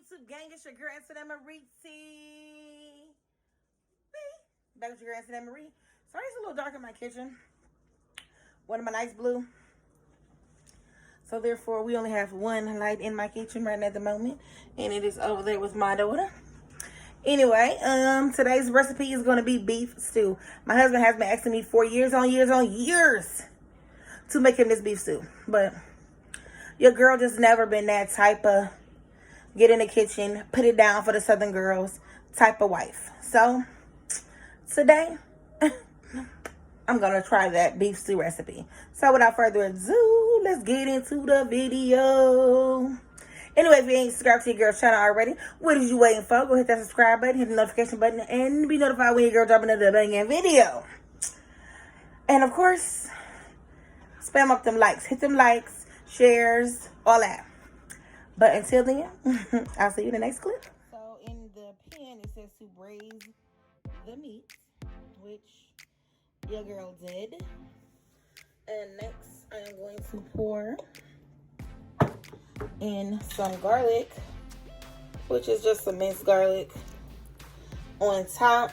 YouTube gang? It's your girl, Marie. Back with your girl, Marie. Sorry, it's a little dark in my kitchen. One of my lights blue. So therefore, we only have one light in my kitchen right at the moment. And it is over there with my daughter. Anyway, today's recipe is going to be beef stew. My husband has been asking me for years to make him this beef stew. But your girl just never been that type of get in the kitchen, put it down for the Southern girls type of wife. So today, I'm going to try that beef stew recipe. So without further ado, let's get into the video. Anyway, if you ain't subscribed to your girl's channel already, what is you waiting for? Go hit that subscribe button, hit the notification button, and be notified when your girl drop another banging video. And of course, spam up them likes. Hit them likes, shares, all that. But until then, I'll see you in the next clip. So in the pan, it says to braise the meat, which your girl did. And next, I am going to pour in some garlic, which is just some minced garlic. On top,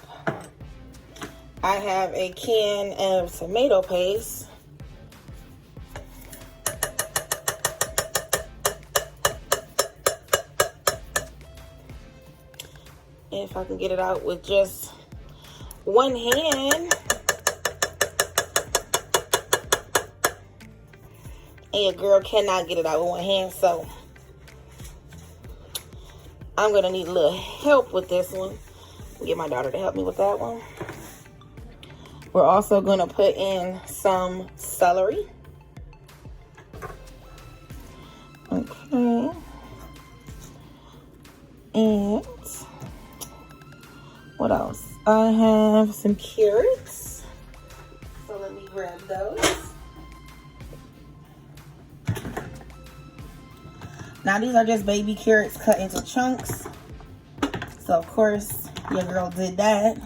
I have a can of tomato paste. If I can get it out with just one hand. And your girl cannot get it out with one hand, so I'm going to need a little help with this one. Get my daughter to help me with that one. We're also going to put in some celery. Okay. And what else? I have some carrots. So let me grab those. Now these are just baby carrots cut into chunks. So of course, your girl did that.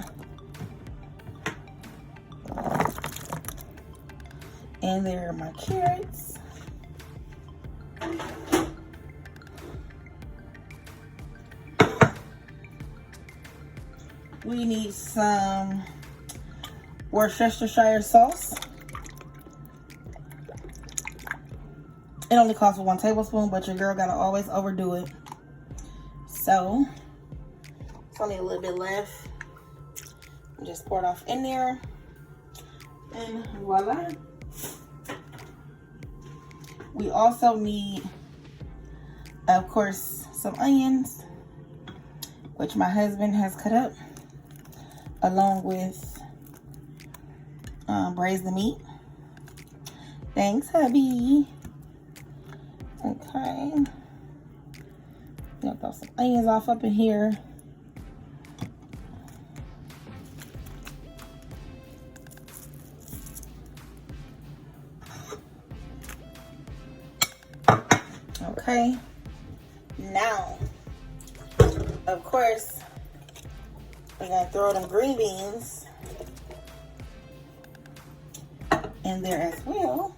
And there are my carrots. We need some Worcestershire sauce. It only calls for 1 tablespoon, but your girl gotta always overdo it. So, it's only a little bit left. Just pour it off in there. And voila. We also need, of course, some onions, which my husband has cut up, along with braise the meat. Thanks, hubby. Okay. Gonna throw some onions off up in here. Okay. Now, of course, we're gonna throw them green beans in there as well.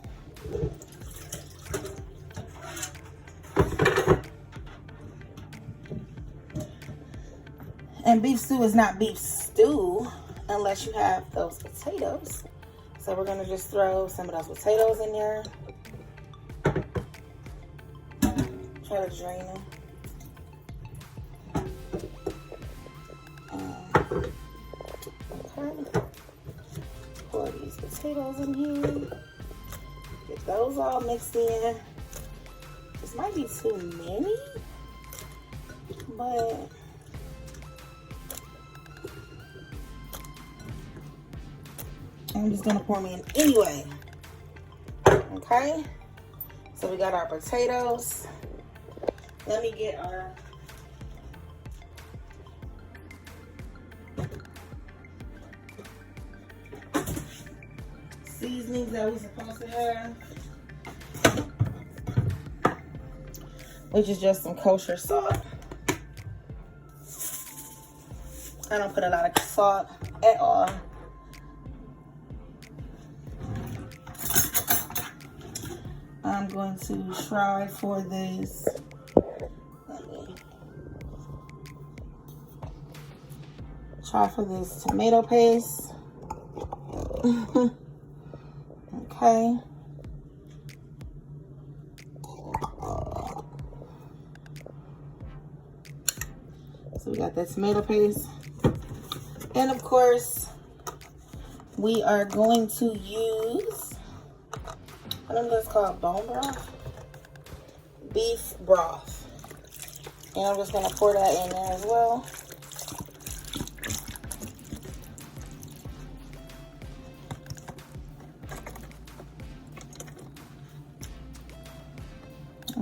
And beef stew is not beef stew unless you have those potatoes. So we're gonna just throw some of those potatoes in there. Try to drain them. Okay. Pour these potatoes in here. Get those all mixed in. This might be too many, but I'm just gonna pour them in anyway. Okay, so we got our potatoes. Let me get our seasonings that we're supposed to have, which is just some kosher salt. I don't put a lot of salt at all. I'm going to try for this. Let me Try for this tomato paste. Okay. So we got that tomato paste. And of course, we are going to use, I don't know what it's called, bone broth? Beef broth. And I'm just gonna pour that in there as well.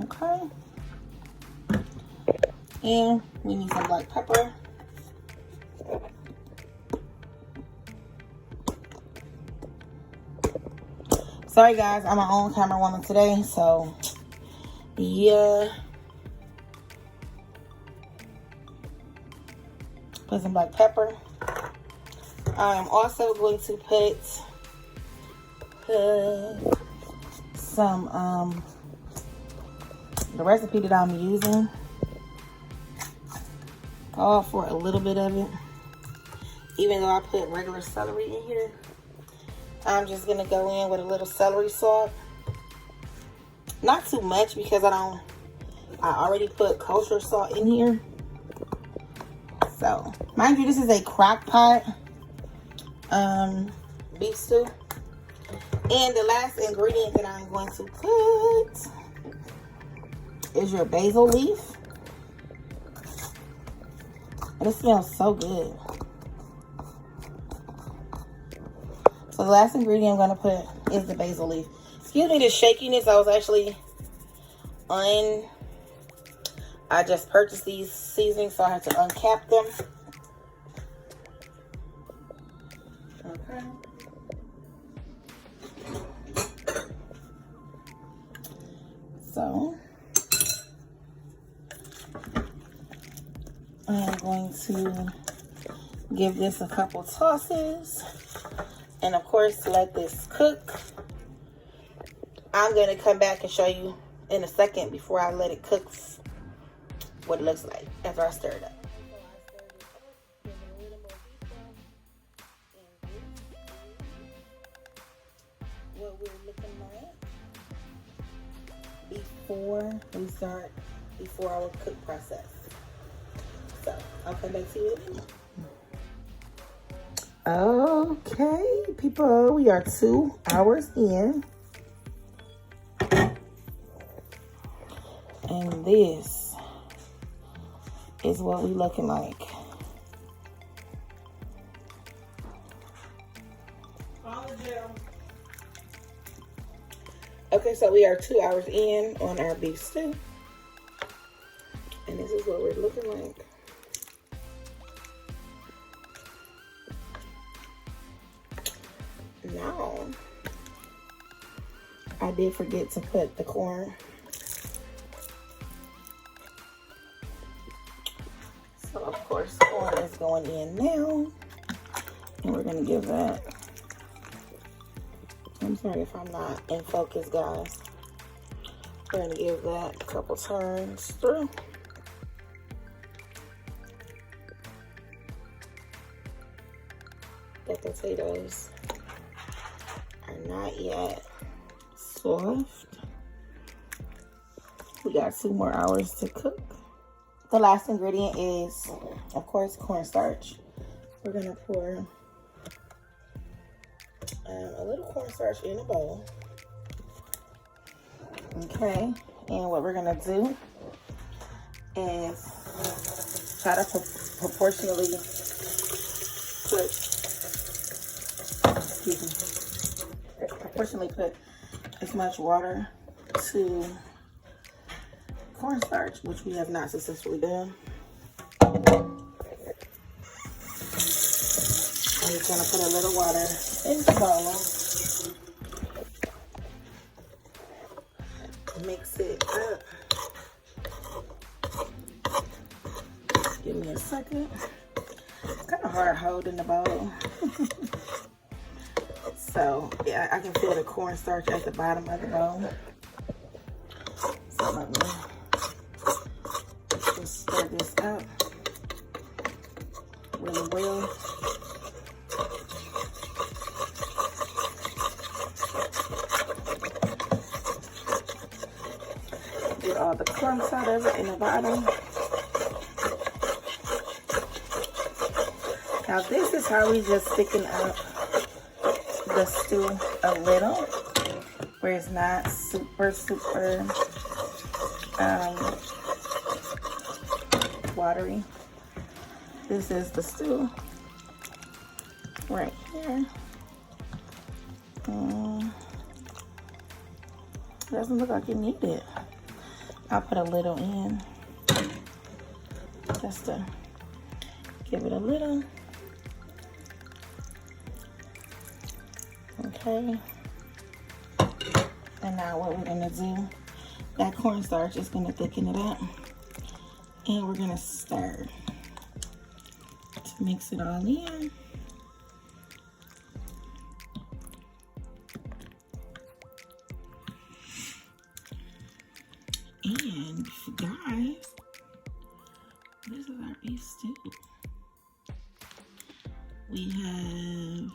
Okay. And we need some black pepper. Sorry guys, I'm my own camera woman today, so yeah. Put some black pepper. I'm also going to put some the recipe that I'm using. All for a little bit of it. Even though I put regular celery in here, I'm just gonna go in with a little celery salt. Not too much because I already put kosher salt in here. So, mind you, this is a crock pot beef stew. And the last ingredient that I'm going to put is your basil leaf. And it smells so good. So the last ingredient I'm going to put is the basil leaf. Excuse me the shakiness. I was actually I just purchased these seasonings, so I have to uncap them. Okay. So I'm going to give this a couple tosses. And of course, let this cook. I'm going to come back and show you in a second before I let it cook what it looks like after I stir it up. What we're looking like before our cook process. So I'll come back to you. Okay, people, we are 2 hours in. And this is what we looking like. Okay, so we are 2 hours in on our beef stew. And this is what we're looking like. Now, I did forget to put the corn. So, of course, corn is going in now. And we're going to give that. I'm sorry if I'm not in focus, guys. We're going to give that a couple turns through. The potatoes are not yet soft. We got 2 more hours to cook. The last ingredient is, of course, cornstarch. We're gonna pour a little cornstarch in a bowl. Okay, and what we're gonna do is try to proportionally put as much water to cornstarch, which we have not successfully done. I'm just gonna put a little water in the bowl. Mix it up. Give me a second. It's kind of hard holding the bowl. So, yeah, I can feel the cornstarch at the bottom of the bowl. So let me just stir this up. really well. Get all the clumps out of it in the bottom. Now this is how we just thicken up the stew a little, where it's not super watery. This is the stew right here. Doesn't look like you need it. I'll put a little in just to give it a little. Okay. And now what we're gonna do, that cornstarch is gonna thicken it up, and we're gonna stir to mix it all in. And guys, this is our beef stew. We have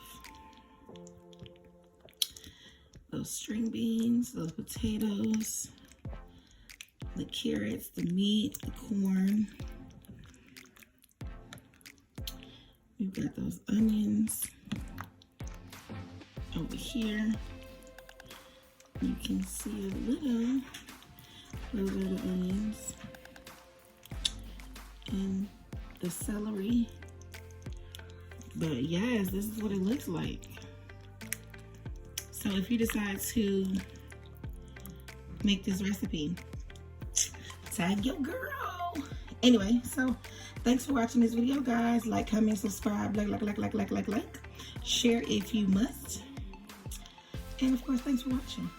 those string beans, those potatoes, the carrots, the meat, the corn. We've got those onions over here. You can see a little. Those are the onions and the celery. But yes, this is what it looks like. So if you decide to make this recipe, tag your girl. Anyway, so thanks for watching this video, guys. Like, comment, subscribe, like. Share if you must. And of course, thanks for watching.